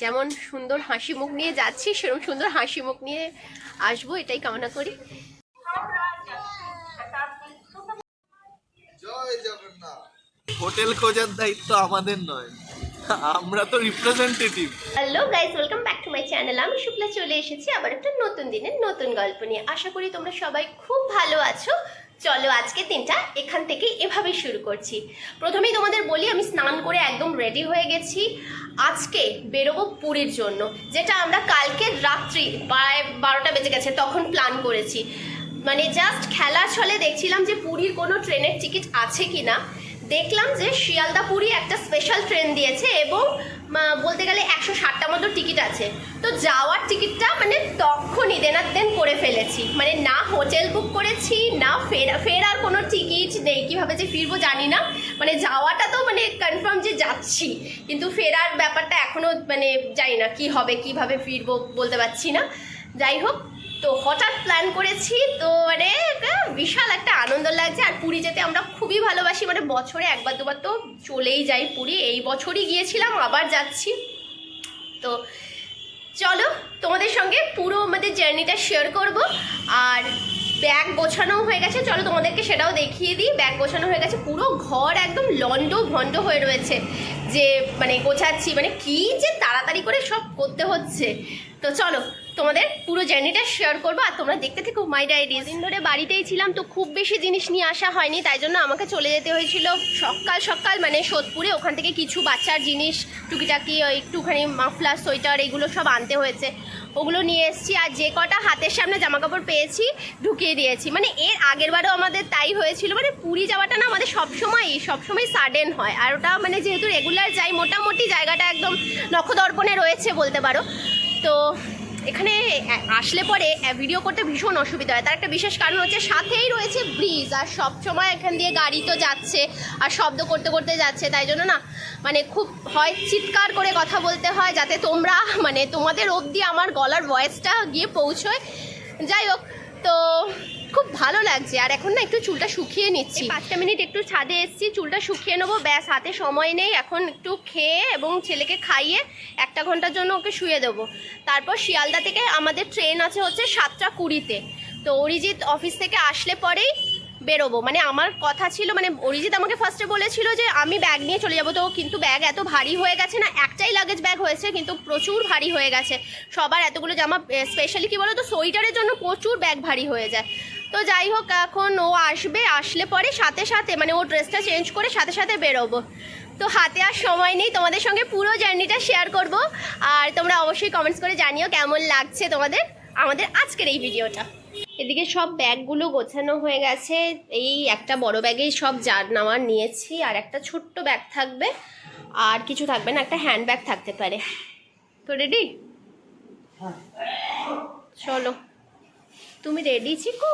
যেমন সুন্দর হাসি মুখ নিয়ে যাচ্ছি সেরকম সুন্দর হাসি মুখ নিয়ে আসবো, এটাই কামনা করি। জয় জগন্নাথ। হোটেল খোঁজার দায়িত্ব আমাদের নয়, আমরা তো representative. Hello guys, welcome back to my channel. আমি শুক্লা চলে এসেছি আবার একটা নতুন দিনের নতুন গল্প নিয়ে। আশা করি তোমরা সবাই খুব ভালো আছো। চলো আজকে দিনটা এখান থেকে এভাবে শুরু করছি। প্রথমেই তোমাদের বলি, আমি স্নান করে একদম রেডি হয়ে গেছি। আজকে বেরোবো পুরীর জন্য, যেটা আমরা কালকে রাত্রি প্রায় 12টা বেজে গেছে তখন প্ল্যান করেছি। মানে জাস্ট খেলার ছলে দেখছিলাম যে পুরীর কোনো ট্রেনের টিকিট আছে কি না। দেখলাম যে শিয়ালদা পুরী একটা স্পেশাল ট্রেন দিয়েছে এবং বলতে গেলে 160টা মতো টিকিট আছে। তো যাওয়ার টিকিটটা মানে তখনই দেন করে ফেলেছি। মানে না হোটেল বুক করেছি, না ফেরার কোনো টিকিট নেই। কীভাবে যে ফিরবো জানি না। মানে যাওয়াটা তো মানে কনফার্ম যে যাচ্ছি, কিন্তু ফেরার ব্যাপারটা এখনও মানে জানি না কী হবে, কীভাবে ফিরবো বলতে পারছি না। যাই হোক, তো হঠাৎ প্ল্যান করেছি, তো মানে বিশাল একটা আনন্দ লাগছে। আর পুরী যেতে আমরা খুবই ভালোবাসি, মানে বছরে একবার দুবার তো চলেই যাই পুরী। এই বছরই গিয়েছিলাম, আবার যাচ্ছি। তো চলো তোমাদের সঙ্গে পুরো আমাদের জার্নিটা শেয়ার করব। আর ব্যাগ গোছানো হয়ে গেছে, চলো তোমাদেরকে সেটাও দেখিয়ে দিই। ব্যাগ গোছানো হয়ে গেছে, পুরো ঘর একদম লন্ড ভন্ড হয়ে রয়েছে, যে মানে গোছাচ্ছি, মানে কি যে তাড়াতাড়ি করে সব করতে হচ্ছে। তো চলো তোমাদের পুরো জার্নিটা শেয়ার করবো, আর তোমরা দেখতে থেকো মাই ডায়েরি। দিন ধরে বাড়িতেই ছিলাম, তো খুব বেশি জিনিস নিয়ে আসা হয়নি, তাই জন্য আমাকে চলে যেতে হয়েছিল সকাল সকাল মানে সোদপুরে। ওখান থেকে কিছু বাচ্চার জিনিস টুকিটাকি একটুখানি মাফলার, সোয়েটার এগুলো সব আনতে হয়েছে, ওগুলো নিয়ে এসেছি। আর যে কটা হাতের সামনে জামাকাপড় পেয়েছি ঢুকিয়ে দিয়েছি। মানে এর আগের বারও আমাদের তাই হয়েছিল। মানে পুরী যাওয়াটা না আমাদের সবসময় সাডেন হয়। আর ওটা মানে যেহেতু রেগুলার যাই, মোটামুটি জায়গাটা একদম নখদর্পণে রয়েছে বলতে পারো। তো এখানে আসলে পরে ভিডিও করতে ভীষণ অসুবিধা হয়। তার একটা বিশেষ কারণ হচ্ছে সাথেই রয়েছে ব্রিজ, আর সব সময় এখান দিয়ে গাড়ি তো যাচ্ছে আর শব্দ করতে করতে যাচ্ছে। তাই জন্য না মানে খুব হয় চিৎকার করে কথা বলতে হয়, যাতে তোমরা মানে তোমাদের অবধি আমার গলার ভয়েসটা গিয়ে পৌঁছয়। যাই হোক, তো খুব ভালো লাগছে। আর এখন না একটু চুলটা শুকিয়ে নিচ্ছি, 5টা মিনিট একটু ছাদে এসেছি, চুলটা শুকিয়ে নেবো, ব্যাস। হাতে সময় নেই, এখন একটু খেয়ে এবং ছেলেকে খাইয়ে 1 ঘন্টার জন্য ওকে শুয়ে দেবো। তারপর শিয়ালদা থেকে আমাদের ট্রেন আছে হচ্ছে 7টা 20-তে। তো অরিজিৎ অফিস থেকে আসলে পরেই বেরোবো। মানে আমার কথা ছিল, মানে অরিজিৎ আমাকে ফার্স্টে বলেছিল যে আমি ব্যাগ নিয়ে চলে যাবো, তো কিন্তু ব্যাগ এত ভারী হয়ে গেছে না, একটাই লাগেজ ব্যাগ হয়েছে কিন্তু প্রচুর ভারী হয়ে গেছে। সবার এতগুলো জামা, স্পেশালি কী বলো তো, সোয়েটারের জন্য প্রচুর ব্যাগ ভারী হয়ে যায়। তো যাই হোক, এখন ও আসবে, আসলে পরে সাথে সাথে মানে ও ড্রেসটা চেঞ্জ করে সাথে সাথে বেরোবো। তো হাতে আর সময় নেই, তোমাদের সঙ্গে পুরো জার্নিটা শেয়ার করব। আর তোমরা অবশ্যই কমেন্টস করে জানিও কেমন লাগছে তোমাদের আমাদের আজকের এই ভিডিওটা। এদিকে সব ব্যাগগুলো গোছানো হয়ে গেছে। এই একটা বড় ব্যাগেই সব যার নামার নিয়েছি, আর একটা ছোট্ট ব্যাগ থাকবে, আর কিছু থাকবে না, একটা হ্যান্ড ব্যাগ থাকতে পারে। তো রেডি? চলো, তুমি রেডি চিকু?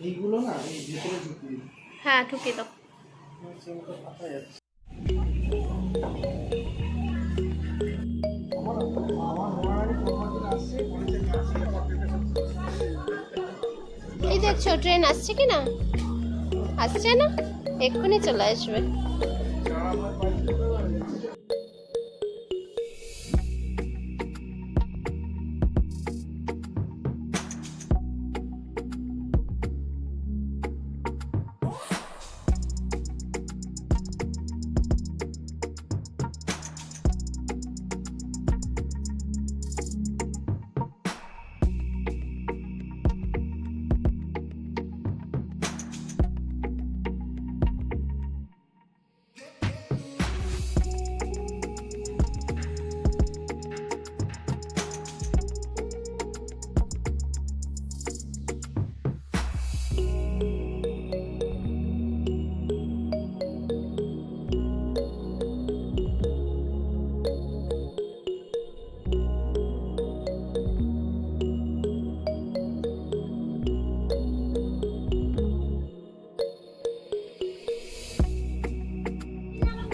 এইগুলো না এই ভিতরে ঢুকিয়ে দিই। হ্যাঁ ঢুকে দাও। এই দেখছো ট্রেন আসছে কি না? আসছে না, এক্ষুনি চলে আসবে।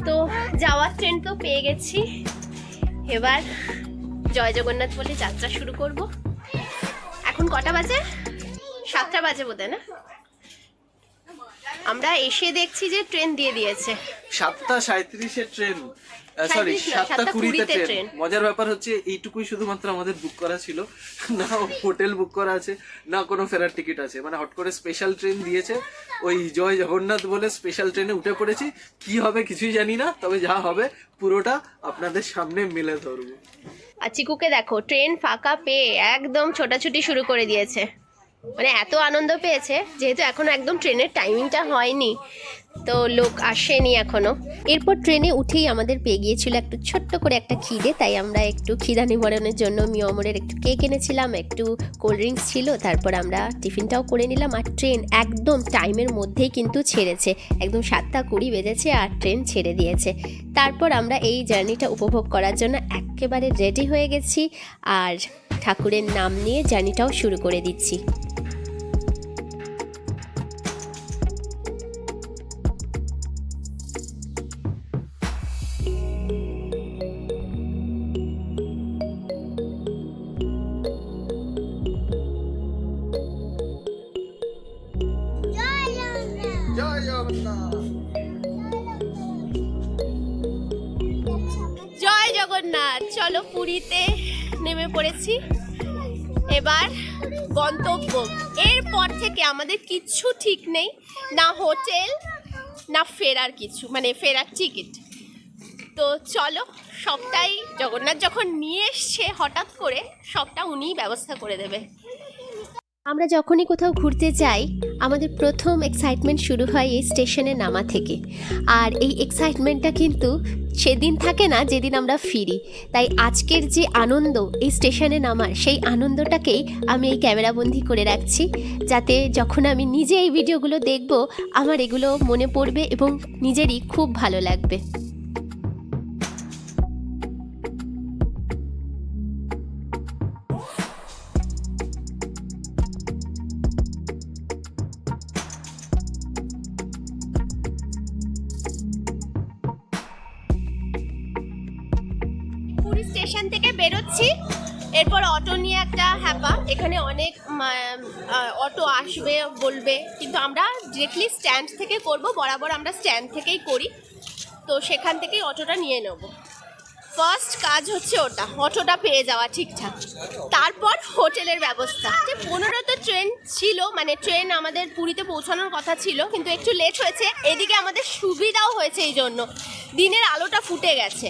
তো যাওয়ার ট্রেন তো পেয়ে গেছি, এবার জয় জগন্নাথ বলে যাত্রা শুরু করব। এখন কটা বাজে? 7টা বাজে বোধহয় না? আমরা এসে দেখছি যে ট্রেন দিয়ে দিয়েছে 7টা 37-এর ট্রেন। Sorry 7:20 train. ট্রেন। মজার ব্যাপার হচ্ছে এইটুকুই শুধুমাত্র আমাদের বুক করা ছিল, না হোটেল বুক করা আছে না কোনো ফেরার টিকিট আছে, মানে হট করে স্পেশাল ট্রেন দিয়েছে, ওই জয় জগন্নাথ বলে স্পেশাল ট্রেনে উঠে পড়েছি। কি হবে কিছুই জানি না, তবে যা হবে পুরোটা আপনাদের সামনে মেলে ধরবো। আর চিকুকে দেখো ট্রেন ফাঁকা পেয়ে একদম ছোটাছুটি শুরু করে দিয়েছে, মানে এত আনন্দ পেয়েছে, যেহেতু এখনো একদম ট্রেনের টাইমিংটা হয়নি তো লোক আসেনি এখনো। এরপর ট্রেনে উঠেই আমাদের পেয়ে গিয়েছিল একটু ছোট্ট করে একটা খিদে, তাই আমরা একটু খিদা নিবারণের জন্য মিয়মরের একটু কেক এনেছিলাম, একটু কোল্ড ড্রিঙ্কস ছিল, তারপর আমরা টিফিনটাও করে নিলাম। আর ট্রেন একদম টাইমের মধ্যেই কিন্তু ছেড়েছে, একদম 7:20 বেজেছে আর ট্রেন ছেড়ে দিয়েছে। তারপর আমরা এই জার্নিটা উপভোগ করার জন্য একেবারে রেডি হয়ে গেছি আর ঠাকুরের নাম নিয়ে জার্নিটাও শুরু করে দিচ্ছি। জয় জগন্নাথ। জয় জগন্নাথ। চলো পুরীতে নেমে পড়েছি, এবার গন্তব্য। এরপর থেকে আমাদের কিচ্ছু ঠিক নেই, না হোটেল না ফেরার কিছু, মানে ফেরার টিকিট। তো চলো, সবটাই জগন্নাথ যখন নিয়ে এসছে হঠাৎ করে, সবটা উনিই ব্যবস্থা করে দেবে। আমরা যখনই কোথাও ঘুরতে যাই আমাদের প্রথম এক্সাইটমেন্ট শুরু হয় এই স্টেশনে নামা থেকে, আর এই এক্সাইটমেন্টটা কিন্তু সেদিন থাকে না যেদিন আমরা ফিরি। তাই আজকের যে আনন্দ এই স্টেশনে নামার, সেই আনন্দটাকেই আমি এই ক্যামেরাবন্দি করে রাখছি, যাতে যখন আমি নিজে এই ভিডিওগুলো দেখব আমার এগুলো মনে পড়বে এবং নিজেরই খুব ভালো লাগবে। পুরী স্টেশন থেকে বেরোচ্ছি, এরপর অটো নিয়ে একটা হ্যাপা, এখানে অনেক অটো আসবে বলবে, কিন্তু আমরা ডিরেক্টলি স্ট্যান্ড থেকে করব, বরাবর আমরা স্ট্যান্ড থেকেই করি, তো সেখান থেকেই অটোটা নিয়ে নেব। ফার্স্ট কাজ হচ্ছে অটোটা পেয়ে যাওয়া ঠিকঠাক, তারপর হোটেলের ব্যবস্থা। 15 তো ট্রেন ছিল, মানে ট্রেন আমাদের পুরীতে পৌঁছানোর কথা ছিল, কিন্তু একটু লেট হয়েছে। এদিকে আমাদের সুবিধাও হয়েছে, এই জন্য দিনের আলোটা ফুটে গেছে।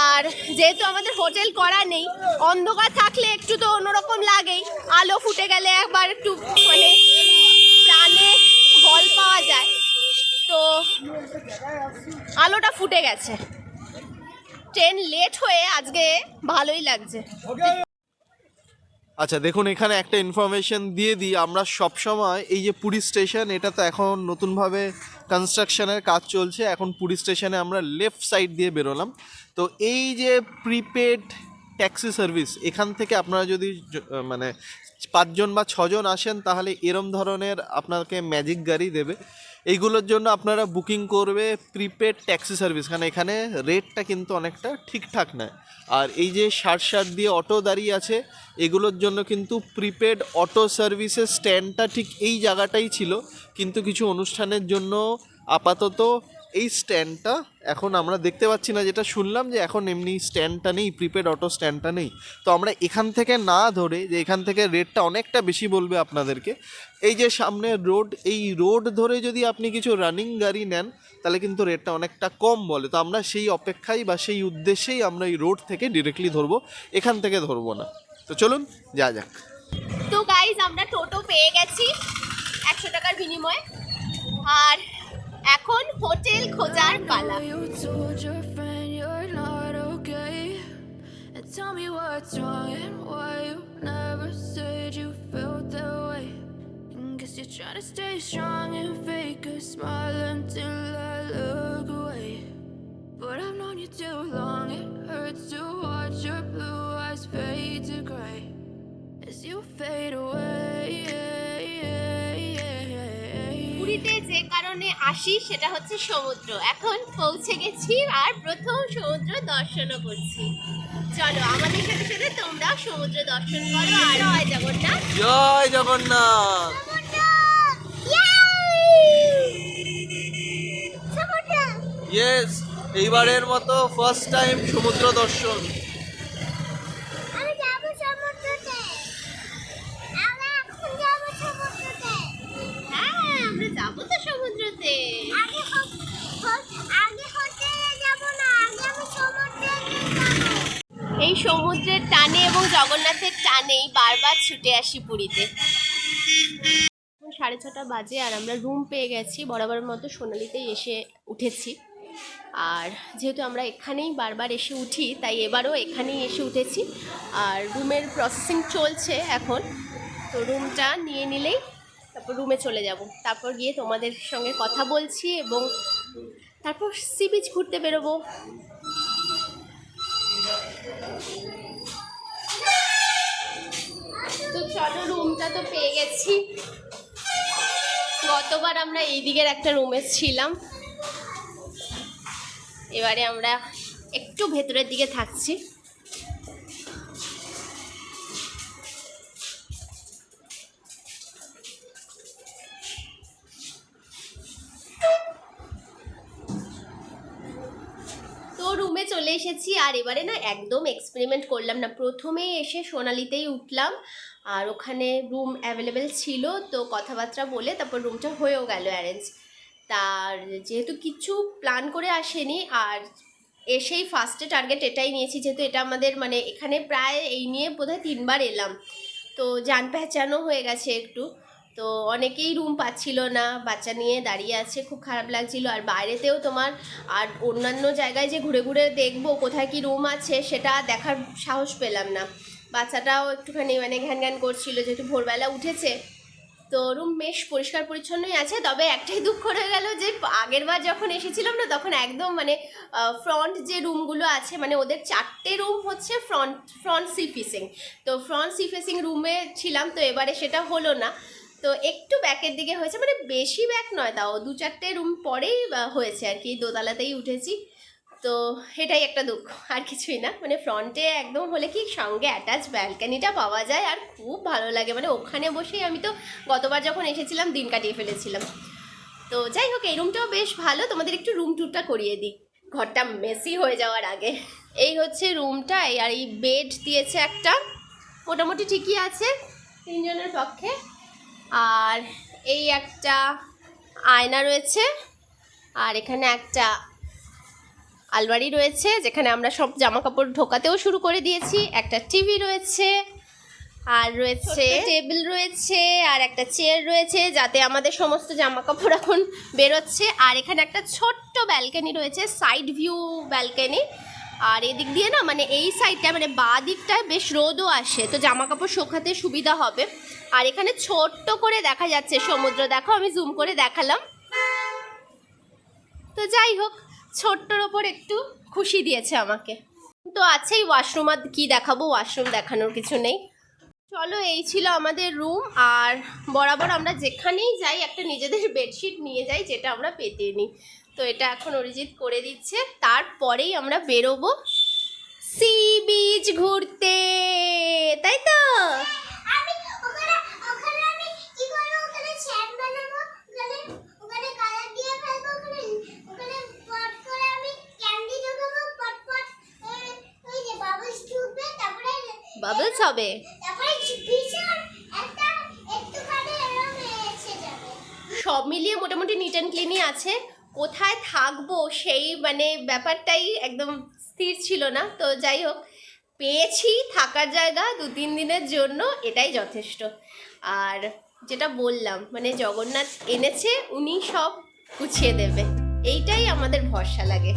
আর যেহেতু আমাদের হোটেল করা নেই, অন্ধকার থাকলে একটু তো অন্যরকম লাগেই, আলো ফুটে গেলে একবার একটু মানে প্রাণে বল পাওয়া যায়, তো আলোটা ফুটে গেছে। ট্রেন লেট হয়ে আজকে ভালোই লাগছে। আচ্ছা দেখুন, এখানে একটা ইনফরমেশন দিয়ে দিই, আমরা সবসময় এই যে পুরী স্টেশন, এটা তো এখন নতুনভাবে কনস্ট্রাকশনের কাজ চলছে, এখন পুরী স্টেশনে আমরা লেফট সাইড দিয়ে বেরোলাম। তো এই যে প্রিপেড ট্যাক্সি সার্ভিস, এখান থেকে আপনারা যদি মানে 5 জন বা 6 জন আসেন, তাহলে এরম ধরনের আপনাকে ম্যাজিক গাড়ি দেবে। এইগুলোর জন্য আপনারা বুকিং করবে প্রিপেড ট্যাক্সি সার্ভিস, কারণ এখানে রেটটা কিন্তু অনেকটা ঠিকঠাক নেয়। আর এই যে 60 দিয়ে অটো দাঁড়িয়ে আছে, এগুলোর জন্য কিন্তু প্রিপেড অটো সার্ভিসের স্ট্যান্ডটা ঠিক এই জায়গাটাই ছিল, কিন্তু কিছু অনুষ্ঠানের জন্য আপাতত এই স্ট্যান্ডটা এখন আমরা দেখতে পাচ্ছি না, যেটা শুনলাম যে এখন এমনি স্ট্যান্ডটা নেই, প্রিপেড অটো স্ট্যান্ডটা নেই। তো আমরা এখান থেকে না ধরে, যে এখান থেকে রেটটা অনেকটা বেশি বলবে আপনাদেরকে, এই যে সামনে রোড, এই রোড ধরে যদি আপনি কিছু রানিং গাড়ি নেন তাহলে কিন্তু রেটটা অনেকটা কম বলে। তো আমরা সেই অপেক্ষায় বা সেই উদ্দেশ্যেই আমরা এই রোড থেকে ডিরেক্টলি ধরবো, এখান থেকে ধরবো না। তো চলুন যা যাক। তো গাইজ আমরা টোটো পেয়ে গেছি 100 টাকার বিনিময়ে, আর এখন হোটেল খোঁজার পালা। Tell me what's wrong and why you never said you felt that way. Guess you're trying to stay strong and fake a smile until I look away. But I've known you too long, it hurts to watch your blue eyes fade to gray as you fade away. পুরীতে যে কারণে আসি সেটা হচ্ছে সমুদ্র। এখন পৌঁছে গেছি আর প্রথম সমুদ্র দর্শনও করছি। চলো আমাদের সাথে সাথে তোমরা সমুদ্র দর্শন করো। আর জয় জগন্নাথ, জয় জগন্নাথ। ইয়েস, এইবারের মতো ফার্স্ট টাইম সমুদ্র দর্শন। আমি যাব সমুদ্রতে। আমরা এখন যাব সমুদ্রতে। হ্যাঁ, আমরা যাবো তো সমুদ্রতে। আগে হোটেলে যাব না, আগে আমি সমুদ্রে যাব। এই সমুদ্রের টানে এবং জগন্নাথের টানেই বারবার ছুটে আসি পুরীতে। 6:30 বাজে আর আমরা রুম পেয়ে গেছি। বরাবর মতো সোনালিতেই এসে উঠেছি। আর যেহেতু আমরা এখানেই বারবার এসে উঠি, তাই এবারও এখানেই এসে উঠেছি। আর রুমের প্রসেসিং চলছে এখন। তো রুমটা নিয়ে নিলেই তারপর রুমে চলে যাব। তারপর গিয়ে তোমাদের সঙ্গে কথা বলছি এবং তারপর সি বিচ ঘুরতে বেরোবো। তো চলো, রুমটা তো পেয়ে গেছি। গতবার আমরা এই দিকের একটা রুমে ছিলাম, এবারে আমরা একটু ভেতরের দিকে থাকছি। তো রুমে চলে এসেছি আর এবারে না একদম এক্সপেরিমেন্ট করলাম না। প্রথমেই এসে সোনালিতেই উঠলাম আর ওখানে রুম অ্যাভেলেবেল ছিল, তো কথাবার্তা বলে তারপর রুমটা হয়েও গেল অ্যারেঞ্জ। তার যেহেতু কিছু প্ল্যান করে আসেনি আর এসেই ফার্স্টে টার্গেট এটাই নিয়েছি, যেহেতু এটা আমাদের মানে এখানে প্রায় এই নিয়ে বোধহয় 3 বার এলাম, তো জান পেহচানও হয়ে গেছে একটু। তো অনেকেই রুম পাচ্ছিল না, বাচ্চা নিয়ে দাঁড়িয়ে আছে, খুব খারাপ লাগছিল। আর বাইরেতেও তোমার আর অন্যান্য জায়গায় যে ঘুরে ঘুরে দেখবো কোথায় কি রুম আছে সেটা দেখার সাহস পেলাম না। বাচ্চাটাও একটুখানি মানে ঘ্যান ঘ্যান করছিল, যেহেতু ভোরবেলা উঠেছে। তো রুম বেশ পরিষ্কার পরিচ্ছন্নই আছে, তবে একটাই দুঃখ রয়ে গেল যে আগের বার যখন এসেছিলাম না তখন একদম মানে ফ্রন্ট যে রুমগুলো আছে মানে ওদের 4টে রুম হচ্ছে ফ্রন্ট সি ফেসিং, তো ফ্রন্ট সি ফেসিং রুমে ছিলাম। তো এবারে সেটা হলো না, তো একটু ব্যাকের দিকে হয়েছে, মানে বেশি ব্যাক নয়, তাও 2-4টে রুম পরেই হয়েছে আর কি, দোতলাতেই উঠেছি। তো এটাই একটা দুঃখ, আর কিছুই না। মানে ফ্রন্টে একদম হলে কি সঙ্গে অ্যাটাচ ব্যালকানিটা পাওয়া যায় আর খুব ভালো লাগে, মানে ওখানে বসেই আমি তো গতবার যখন এসেছিলাম দিন কাটিয়ে ফেলেছিলাম। তো যাই হোক, এই রুমটাও বেশ ভালো। তোমাদের একটু রুম ট্যুরটা করিয়ে দিই ঘরটা মেসি হয়ে যাওয়ার আগে। এই হচ্ছে রুমটা, আর এই বেড দিয়েছে একটা, মোটামুটি ঠিকই আছে 3 জনের পক্ষে। আর এই একটা আয়না রয়েছে, আর এখানে একটা আলমারি রয়েছে যেখানে আমরা সব জামা কাপড় ঢোকাতেও শুরু করে দিয়েছি। একটা টিভি রয়েছে, আর রয়েছে টেবিল রয়েছে, আর একটা চেয়ার রয়েছে যাতে আমাদের সমস্ত জামা কাপড় এখন বেরোচ্ছে। আর এখানে একটা ছোট্ট ব্যালকনি রয়েছে, সাইড ভিউ ব্যালকনি। আর এদিক দিয়ে না মানে এই সাইডটা মানে বাঁ দিকটায় বেশ রোদও আসে, তো জামা কাপড় শুকাতে সুবিধা হবে। আর এখানে ছোট্ট করে দেখা যাচ্ছে সমুদ্র, দেখো আমি জুম করে দেখালাম। তো যাই হোক, ছোট্টর ওপর একটু খুশি দিয়েছে আমাকে। তো আছেই ওয়াশরুম, আর কি দেখাবো, ওয়াশরুম দেখানোর কিছু নেই। চলো, এই ছিল আমাদের রুম। আর বরাবর আমরা যেখানেই যাই একটা নিজেদের বেডশিট নিয়ে যাই, যেটা আমরা পেতে নিই। তো এটা এখন অরিজিৎ করে দিচ্ছে, তারপরেই আমরা বেরোবো সি বিচ ঘুরতে, তাই তো? আমি ওখানে আমি কি করব, ওখানে স্যান্ড বানাবো, ওখানে কালার দিয়ে ফেলবো, ওখানে পট করে আমি ক্যান্ডি ঢোকাবো, পট ওই যে বাবলস ঢুকবে, তারপরে বাবলস হবে, তারপরে ভীষণ একটা একটুখানি এরকম এসে যাবে। সব মিলিয়ে মোটামুটি নিট অ্যান্ড ক্লিনই আছে। কোথায় থাকবো সেই মানে ব্যাপারটাই একদম স্থির ছিল না। তো যাই হোক, পেয়েছি থাকার জায়গা 2-3 দিনের জন্য, এটাই যথেষ্ট। আর যেটা বললাম মানে জগন্নাথ এনেছে, উনি সব গুছিয়ে দেবে, এইটাই আমাদের ভরসা লাগে।